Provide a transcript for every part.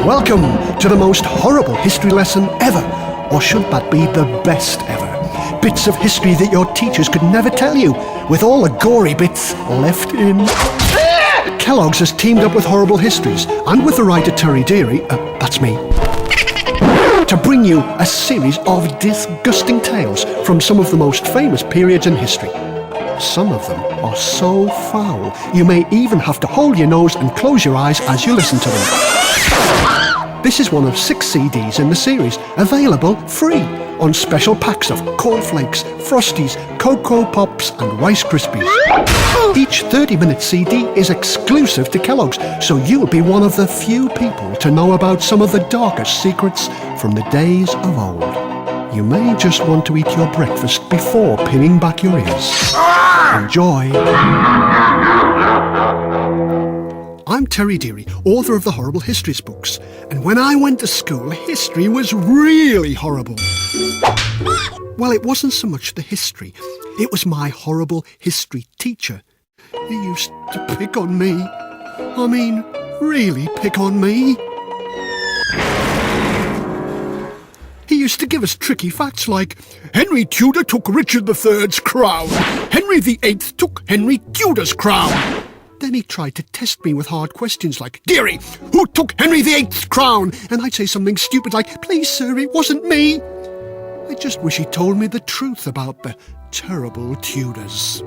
Welcome to the most horrible history lesson ever, or should that be the best ever? Bits of history that your teachers could never tell you, with all the gory bits left in. Kellogg's has teamed up with Horrible Histories, and with the writer Terry Deary, that's me, to bring you a series of disgusting tales from some of the most famous periods in history. Some of them are so foul, you may even have to hold your nose and close your eyes as you listen to them. This is one of 6 CDs in the series, available free on special packs of cornflakes, Frosties, Cocoa Pops and Rice Krispies. Each 30-minute CD is exclusive to Kellogg's, so you'll be one of the few people to know about some of the darkest secrets from the days of old. You may just want to eat your breakfast before pinning back your ears. Enjoy. I'm Terry Deary, author of the Horrible Histories books, and when I went to school, history was really horrible. Well, it wasn't so much the history, it was my horrible history teacher. He used to pick on me. I mean, really pick on me. He used to give us tricky facts like, Henry Tudor took Richard III's crown. Henry VIII took Henry Tudor's crown. Then he tried to test me with hard questions like, Deary, who took Henry VIII's crown? And I'd say something stupid like, please sir, it wasn't me. I just wish he told me the truth about the terrible Tudors.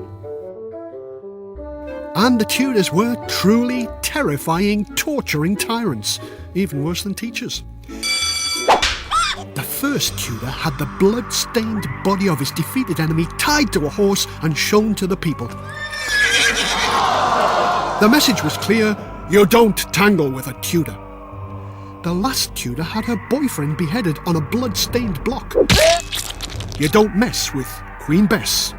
And the Tudors were truly terrifying, torturing tyrants, even worse than teachers. The first Tudor had the blood-stained body of his defeated enemy tied to a horse and shown to the people. The message was clear, you don't tangle with a Tudor. The last Tudor had her boyfriend beheaded on a blood-stained block. You don't mess with Queen Bess.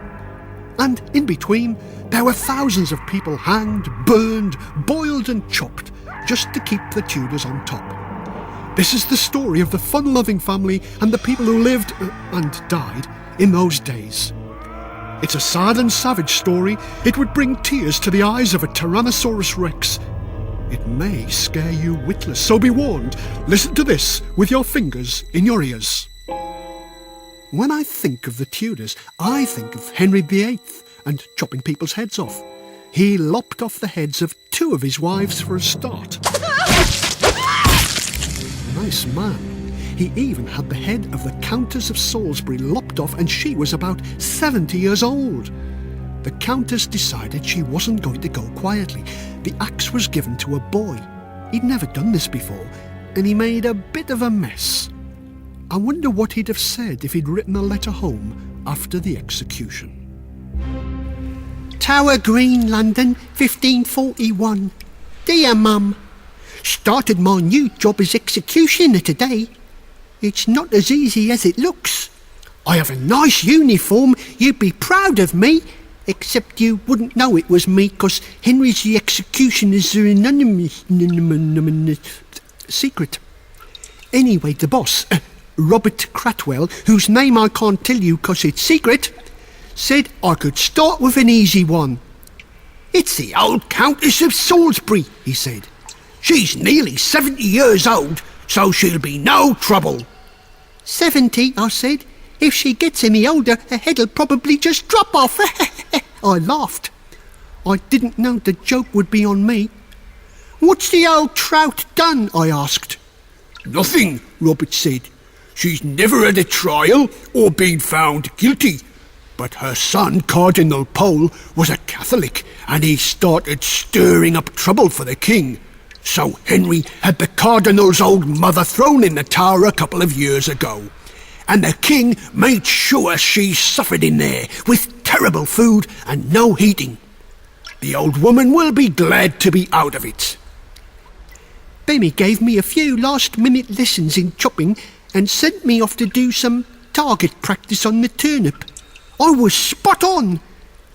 And in between, there were thousands of people hanged, burned, boiled and chopped, just to keep the Tudors on top. This is the story of the fun-loving family and the people who lived and died in those days. It's a sad and savage story. It would bring tears to the eyes of a Tyrannosaurus Rex. It may scare you witless, so be warned. Listen to this with your fingers in your ears. When I think of the Tudors, I think of Henry VIII and chopping people's heads off. He lopped off the heads of 2 of his wives for a start. Nice man. He even had the head of the Countess of Salisbury lopped off, and she was about 70 years old. The Countess decided she wasn't going to go quietly. The axe was given to a boy. He'd never done this before, and he made a bit of a mess. I wonder what he'd have said if he'd written a letter home after the execution. Tower Green, London, 1541. Dear Mum, started my new job as executioner today. It's not as easy as it looks. I have a nice uniform, you'd be proud of me, except you wouldn't know it was me, 'cause Henry's the executioner's anonymous secret. Anyway, the boss, Robert Cratwell, whose name I can't tell you 'cause it's secret, said I could start with an easy one. It's the old Countess of Salisbury, he said. She's nearly 70 years old, so she'll be no trouble. 70, I said. If she gets any older, her head'll probably just drop off. I laughed. I didn't know the joke would be on me. What's the old trout done? I asked. Nothing, Robert said. She's never had a trial or been found guilty. But her son, Cardinal Pole, was a Catholic, and he started stirring up trouble for the king. So Henry had the Cardinal's old mother thrown in the Tower a couple of years ago. And the king made sure she suffered in there, with terrible food and no heating. The old woman will be glad to be out of it. Bemmy gave me a few last-minute lessons in chopping and sent me off to do some target practice on the turnip. I was spot on.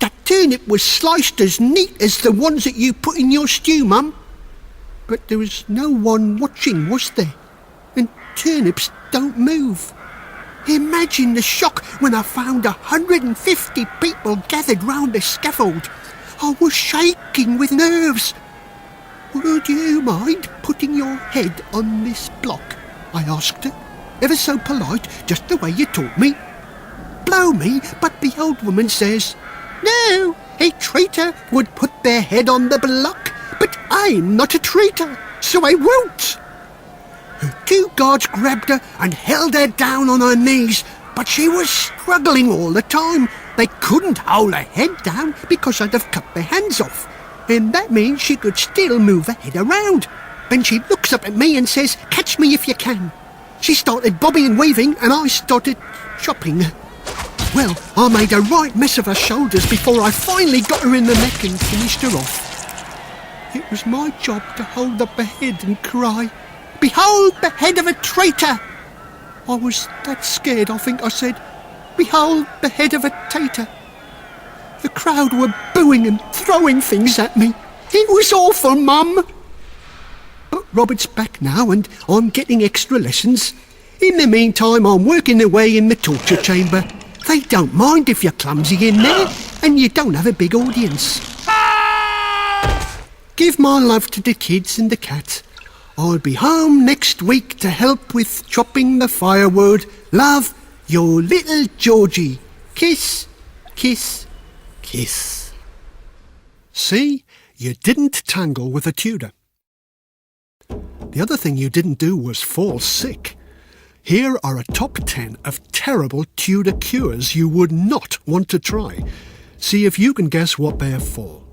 That turnip was sliced as neat as the ones that you put in your stew, Mum. But there was no one watching, was there? And turnips don't move. Imagine the shock when I found 150 people gathered round the scaffold. I was shaking with nerves. "Would you mind putting your head on this block?" I asked her, ever so polite, just the way you taught me. Blow me, but the old woman says, "No, a traitor would put their head on the block, but I'm not a traitor, so I won't." Her two guards grabbed her and held her down on her knees, but she was struggling all the time. They couldn't hold her head down because I'd have cut their hands off, and that means she could still move her head around. Then she looks up at me and says, "Catch me if you can." She started bobbing and weaving, and I started chopping. Well, I made a right mess of her shoulders before I finally got her in the neck and finished her off. It was my job to hold up her head and cry, "Behold the head of a traitor!" I was that scared I think I said, "Behold the head of a tater." The crowd were booing and throwing things at me. It was awful, Mum. But Robert's back now and I'm getting extra lessons. In the meantime, I'm working away in the torture chamber. They don't mind if you're clumsy in there and you don't have a big audience. Give my love to the kids and the cat. I'll be home next week to help with chopping the firewood. Love, your little Georgie. Kiss, kiss, kiss. See, you didn't tangle with a Tudor. The other thing you didn't do was fall sick. Here are a top 10 of terrible Tudor cures you would not want to try. See if you can guess what they're for.